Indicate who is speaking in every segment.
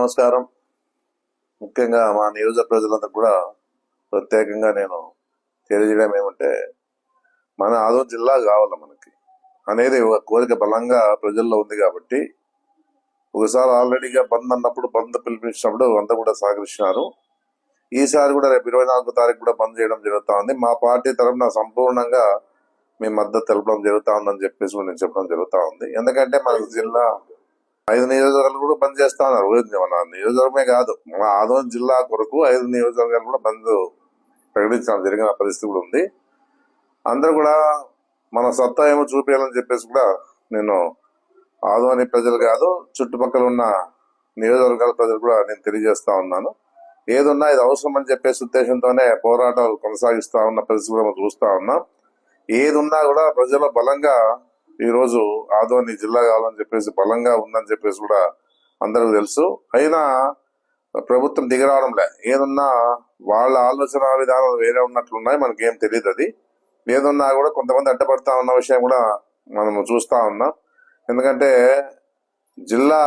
Speaker 1: నమస్కారం. ముఖ్యంగా మా నియోజక ప్రజలందరూ కూడా ప్రత్యేకంగా నేను తెలియజేయడం ఏమంటే, మన ఆదోని జిల్లా కావాలి మనకి అనేది ఒక కోరిక బలంగా ప్రజల్లో ఉంది. కాబట్టి ఒకసారి ఆల్రెడీగా బంద్ అన్నప్పుడు, బంద్ పిలిపించినప్పుడు అంతా కూడా సహకరించినారు. ఈసారి కూడా రేపు 24వ తారీఖు కూడా బంద్ చేయడం జరుగుతా ఉంది. మా పార్టీ తరఫున సంపూర్ణంగా మేము మద్దతు తెలపడం జరుగుతా ఉందని చెప్పేసి నేను చెప్పడం జరుగుతా ఉంది. ఎందుకంటే మన జిల్లా 5 నియోజకవర్గాలు కూడా బంద్ చేస్తా ఉన్నారు. మన నియోజకవర్గమే కాదు, మన ఆదోని జిల్లా కొరకు 5 నియోజకవర్గాలు కూడా బంద్ ప్రకటించడం జరిగిన పరిస్థితి కూడా ఉంది. అందరూ కూడా మన సత్తా ఏమో చూపించాలని చెప్పేసి కూడా నేను ఆదోని ప్రజలు కాదు, చుట్టుపక్కల ఉన్న నియోజకవర్గాల ప్రజలు కూడా నేను తెలియజేస్తా ఉన్నాను. ఏదున్నా ఇది అవసరం అని చెప్పేసి ఉద్దేశంతోనే పోరాటాలు కొనసాగిస్తా ఉన్న పరిస్థితి కూడా మనం చూస్తా ఉన్నాం. ఏదున్నా కూడా ప్రజల బలంగా ఈ రోజు ఆదోని జిల్లా కావాలని చెప్పేసి బలంగా ఉందని చెప్పేసి కూడా అందరికి తెలుసు. అయినా ప్రభుత్వం దిగరావడంలే. ఏదన్నా వాళ్ళ ఆలోచన విధానాలు వేరే ఉన్నట్లున్నాయి, మనకేం తెలియదు. అది ఏదన్నా కూడా కొంతమంది అడ్డపడతా ఉన్న విషయం కూడా మనం చూస్తా ఉన్నాం. ఎందుకంటే జిల్లా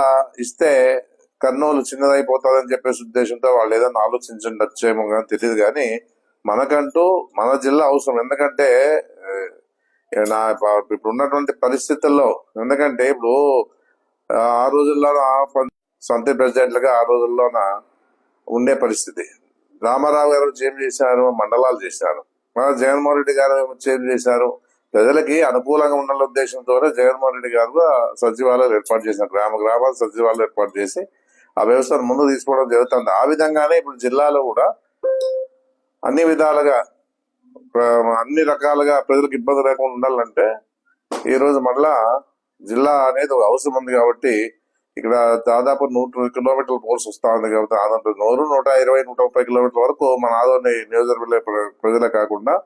Speaker 1: ఇస్తే కర్నూలు చిన్నదైపోతుందని చెప్పేసి ఉద్దేశంతో వాళ్ళు ఏదన్నా ఆలోచించండొచ్చేమో కానీ తెలియదు. కానీ మనకంటూ మన జిల్లా అవసరం. ఎందుకంటే ఇప్పుడు ఉన్నటువంటి పరిస్థితుల్లో, ఎందుకంటే ఇప్పుడు ఆ రోజుల్లోన సొంత ప్రెసిడెంట్లుగా ఆ రోజుల్లోన ఉండే పరిస్థితి. రామారావు గారు ఏం చేశారు, మండలాలు చేశారు. జగన్మోహన్ రెడ్డి గారు ఏం చేశారు, ప్రజలకి అనుకూలంగా ఉండాల ఉద్దేశంతోనే జగన్మోహన్ రెడ్డి గారు సచివాలయాలు ఏర్పాటు చేశారు. గ్రామాలు సచివాలయాలు ఏర్పాటు చేసి ఆ వ్యవస్థను ముందు తీసుకోవడం జరుగుతుంది. ఆ విధంగానే ఇప్పుడు జిల్లాలో కూడా అన్ని విధాలుగా అన్ని రకాలుగా ప్రజలకు ఇబ్బంది లేకుండా ఉండాలంటే ఈ రోజు మళ్ళా జిల్లా అనేది ఒక అవసరం ఉంది. కాబట్టి ఇక్కడ దాదాపు 100 కిలోమీటర్ల కోర్స్ వస్తా ఉంది. కాబట్టి ఆంధ్రప్రదేశ్ 120-130 కిలోమీటర్ల వరకు మన ఆదోని నియోజకవర్గ ప్రజలే కాకుండా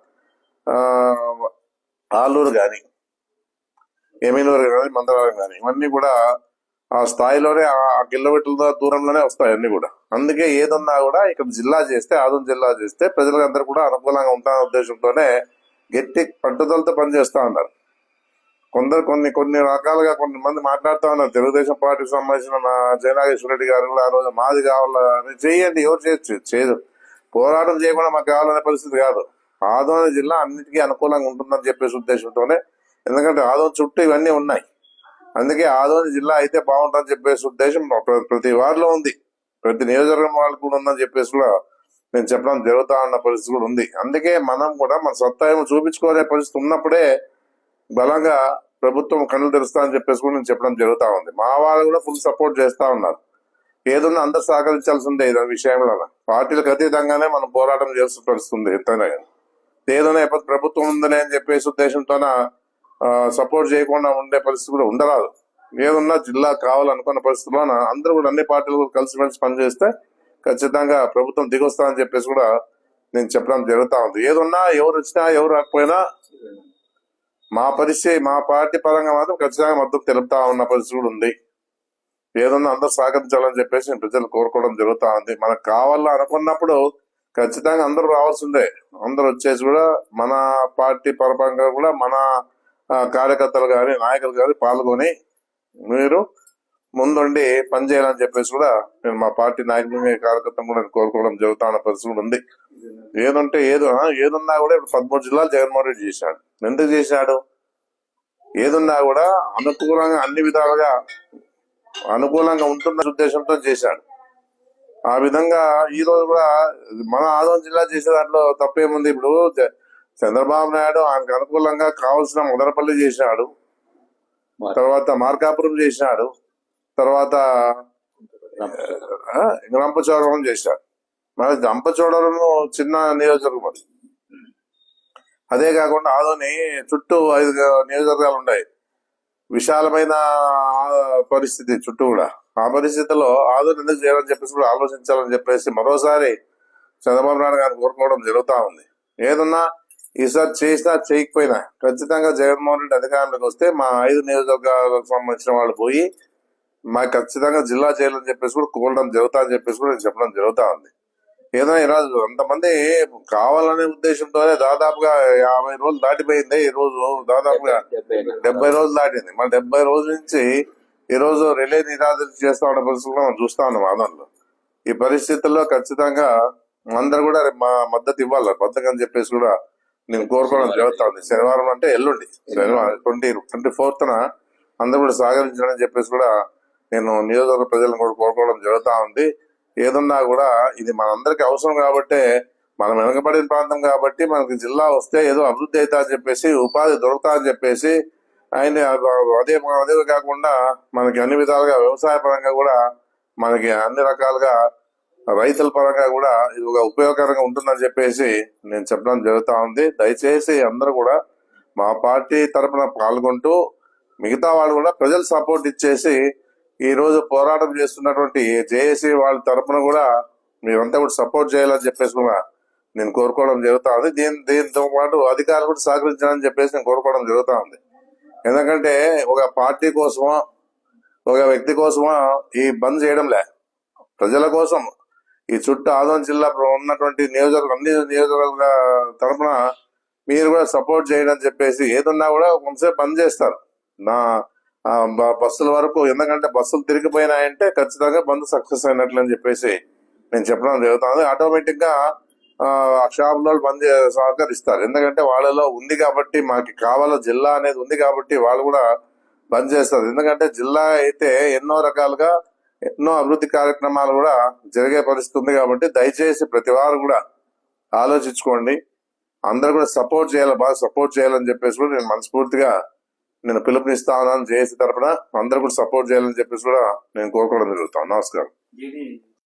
Speaker 1: ఆలూరు కానీ, ఎమ్మెల్యూరు కానీ, మందరాలు కానీ ఇవన్నీ కూడా ఆ స్థాయిలోనే ఆ కిలోమీటర్ల దూరంలోనే వస్తాయి అన్ని కూడా. అందుకే ఏదన్నా కూడా ఇక్కడ జిల్లా చేస్తే, ఆదోని జిల్లా చేస్తే ప్రజలందరూ కూడా అనుకూలంగా ఉంటారనే ఉద్దేశంతోనే గట్టి పట్టుదలతో పనిచేస్తా ఉన్నారు. కొందరు కొన్ని రకాలుగా కొంతమంది మాట్లాడుతూ ఉన్నారు. తెలుగుదేశం పార్టీకి సంబంధించిన జయనాగేశ్వర రెడ్డి గారు కూడా ఆ రోజు మాది కావాలని చేయండి, ఎవరు చేయదు, పోరాటం చేయకుండా మాకు కావాలనే పరిస్థితి కాదు. ఆదోని జిల్లా అన్నిటికీ అనుకూలంగా ఉంటుందని చెప్పేసి ఉద్దేశంతోనే, ఎందుకంటే ఆదోని చుట్టూ ఇవన్నీ ఉన్నాయి. అందుకే ఆదోని జిల్లా అయితే బాగుంటుందని చెప్పేసి ఉద్దేశం ప్రతి వారిలో ఉంది, ప్రతి నియోజకవర్గం వాళ్ళకు కూడా ఉందని చెప్పేసి కూడా నేను చెప్పడం జరుగుతా ఉన్న పరిస్థితి కూడా ఉంది. అందుకే మనం కూడా మన సత్తా ఏమో చూపించుకోనే పరిస్థితి ఉన్నప్పుడే బలంగా ప్రభుత్వం కళ్ళు తెరుస్తా అని చెప్పేసి కూడా నేను చెప్పడం జరుగుతా ఉంది. మా వాళ్ళు కూడా ఫుల్ సపోర్ట్ చేస్తా ఉన్నారు. ఏదన్నా అందరు సహకరించాల్సిందే ఈ విషయంలో. పార్టీలకు అతీతంగానే మనం పోరాటం చేస్తూ పరిస్థితుంది. ఎంతైనా ఏదైనా ఎప్పుడు ప్రభుత్వం ఉందనే అని చెప్పేసి ఉద్దేశంతోన సపోర్ట్ చేయకుండా ఉండే పరిస్థితి కూడా ఉండరాదు. ఏదన్నా జిల్లా కావాలనుకున్న పరిస్థితుల్లో అందరూ కూడా అన్ని పార్టీలు కూడా కలిసిమెలిసి పనిచేస్తే ఖచ్చితంగా ప్రభుత్వం దిగొస్తా అని చెప్పేసి కూడా నేను చెప్పడం జరుగుతా ఉంది. ఏదన్నా ఎవరు వచ్చినా ఎవరు రాకపోయినా మా పార్టీ పరంగా మాత్రం ఖచ్చితంగా మద్దతు తెలుపుతా ఉన్న పరిస్థితి కూడా ఉంది. ఏదన్నా అందరూ సహకరించాలని చెప్పేసి నేను ప్రజలు కోరుకోవడం జరుగుతా ఉంది. మనకు కావాలని అనుకున్నప్పుడు ఖచ్చితంగా అందరూ రావాల్సిందే. అందరూ వచ్చేసి కూడా మన పార్టీ పరంగా కూడా మన కార్యకర్తలు కానీ, నాయకులు కానీ పాల్గొని మీరు ముందుండి పనిచేయాలని చెప్పేసి కూడా నేను మా పార్టీ నాయకులు, కార్యకర్తలు కూడా కోరుకోవడం జరుగుతా ఉన్న పరిస్థితి కూడా ఉంది. ఏదున్నా కూడా ఇప్పుడు 13 జిల్లాలు జగన్మోహన్ రెడ్డి చేశాడు. ఎందుకు చేశాడు? ఏదున్నా కూడా అనుకూలంగా, అన్ని విధాలుగా అనుకూలంగా ఉంటున్న ఉద్దేశంతో చేశాడు. ఆ విధంగా ఈ రోజు కూడా మన ఆదోని జిల్లా చేసే దాంట్లో తప్పేముంది? ఇప్పుడు చంద్రబాబు నాయుడు ఆయనకు అనుకూలంగా కావాల్సిన మొదలపల్లి చేసినాడు, తర్వాత మార్కాపురం చేసినాడు, తర్వాత రంపచోడవరం చేశాడు. మరి రంపచోడవరం చిన్న నియోజకవర్గం అది. అదే కాకుండా ఆదోని చుట్టూ 5 నియోజకవర్గాలు ఉన్నాయి. విశాలమైన పరిస్థితి చుట్టూ కూడా. ఆ పరిస్థితుల్లో ఆదోని ఎందుకు చేయాలని చెప్పేసి కూడా ఆలోచించాలని చెప్పేసి మరోసారి చంద్రబాబు నాయుడు గారిని కోరుకోవడం జరుగుతా ఉంది. ఏదన్నా ఈసారి చేసినా చేయకపోయినా ఖచ్చితంగా జగన్మోహన్ రెడ్డి అధికారంలోకి వస్తే మా 5 నియోజకవర్గాలకు సంబంధించిన వాళ్ళు పోయి మాకు ఖచ్చితంగా జిల్లా చేయాలని చెప్పేసి కూడా కోరడం జరుగుతా అని చెప్పేసి కూడా నేను చెప్పడం జరుగుతా ఉంది. ఏదైనా ఈరోజు అంతమంది కావాలనే ఉద్దేశంతోనే దాదాపుగా 50 రోజులు దాటిపోయింది. ఈ రోజు దాదాపుగా 70 రోజులు దాటింది. మరి 70 రోజుల నుంచి ఈ రోజు రిలే నిరాదరణ చేస్తా ఉన్న పరిస్థితులు మనం చూస్తా ఉన్నాం ఆందోళనలో. ఈ పరిస్థితుల్లో ఖచ్చితంగా అందరు కూడా రేపు మా మద్దతు ఇవ్వాలి బద్దకని అని చెప్పేసి కూడా నేను కోరుకోవడం జరుగుతా ఉంది. శనివారం అంటే ఎల్లుండి 24th అందరూ కూడా సహకరించాలని చెప్పేసి కూడా నేను నియోజకవర్గ ప్రజలను కూడా కోరుకోవడం జరుగుతా ఉంది. ఏదన్నా కూడా ఇది మనందరికి అవసరం కాబట్టి, మనం వెనకబడిన ప్రాంతం కాబట్టి మనకి జిల్లా వస్తే ఏదో అభివృద్ధి అవుతా అని చెప్పేసి, ఉపాధి దొరుకుతా అని చెప్పేసి ఆయన అదే కాకుండా మనకి అన్ని విధాలుగా వ్యవసాయ పరంగా కూడా మనకి అన్ని రకాలుగా రైతుల పరంగా కూడా ఇది ఒక ఉపయోగకరంగా ఉంటుందని చెప్పేసి నేను చెప్పడం జరుగుతా ఉంది. దయచేసి అందరూ కూడా మా పార్టీ తరఫున పాల్గొంటూ మిగతా వాళ్ళు కూడా ప్రజలు సపోర్ట్ ఇచ్చేసి ఈ రోజు పోరాటం చేస్తున్నటువంటి జేఏసీ వాళ్ళ తరఫున కూడా మీరంతా కూడా సపోర్ట్ చేయాలని చెప్పేసి కూడా నేను కోరుకోవడం జరుగుతా ఉంది. దీంతో పాటు అధికారులు కూడా సహకరించాలని చెప్పేసి నేను కోరుకోవడం జరుగుతా ఉంది. ఎందుకంటే ఒక పార్టీ కోసమో ఒక వ్యక్తి కోసమో ఈ బంద్ చేయడంలే, ప్రజల కోసం ఈ చుట్టూ ఆదోని జిల్లా ఉన్నటువంటి అన్ని నియోజకవర్గ తరఫున మీరు కూడా సపోర్ట్ చేయడం చెప్పేసి ఏదన్నా కూడా కొంతసేపు బంద్ చేస్తారు నా బస్సుల వరకు. ఎందుకంటే బస్సులు తిరిగిపోయినాయంటే ఖచ్చితంగా బంద్ సక్సెస్ అయినట్లు అని చెప్పేసి నేను చెప్పడం జరుగుతుంది. ఆటోమేటిక్ గా షాపులో బంద్ సహకరిస్తారు. ఎందుకంటే వాళ్ళలో ఉంది కాబట్టి, మాకు కావాల జిల్లా అనేది ఉంది కాబట్టి వాళ్ళు కూడా బంద్ చేస్తారు. ఎందుకంటే జిల్లా అయితే ఎన్నో రకాలుగా ఎన్నో అభివృద్ధి కార్యక్రమాలు కూడా జరిగే పరిస్థితి ఉంది కాబట్టి దయచేసి ప్రతి వారు కూడా ఆలోచించుకోండి. అందరు కూడా సపోర్ట్ చేయాలి, బాగా సపోర్ట్ చేయాలని చెప్పేసి కూడా నేను మనస్ఫూర్తిగా నేను పిలుపునిస్తా ఉన్నాను. జేఏసీ తరఫున అందరు కూడా సపోర్ట్ చేయాలని చెప్పేసి కూడా నేను కోరుకోవడం జరుగుతాను. నమస్కారం.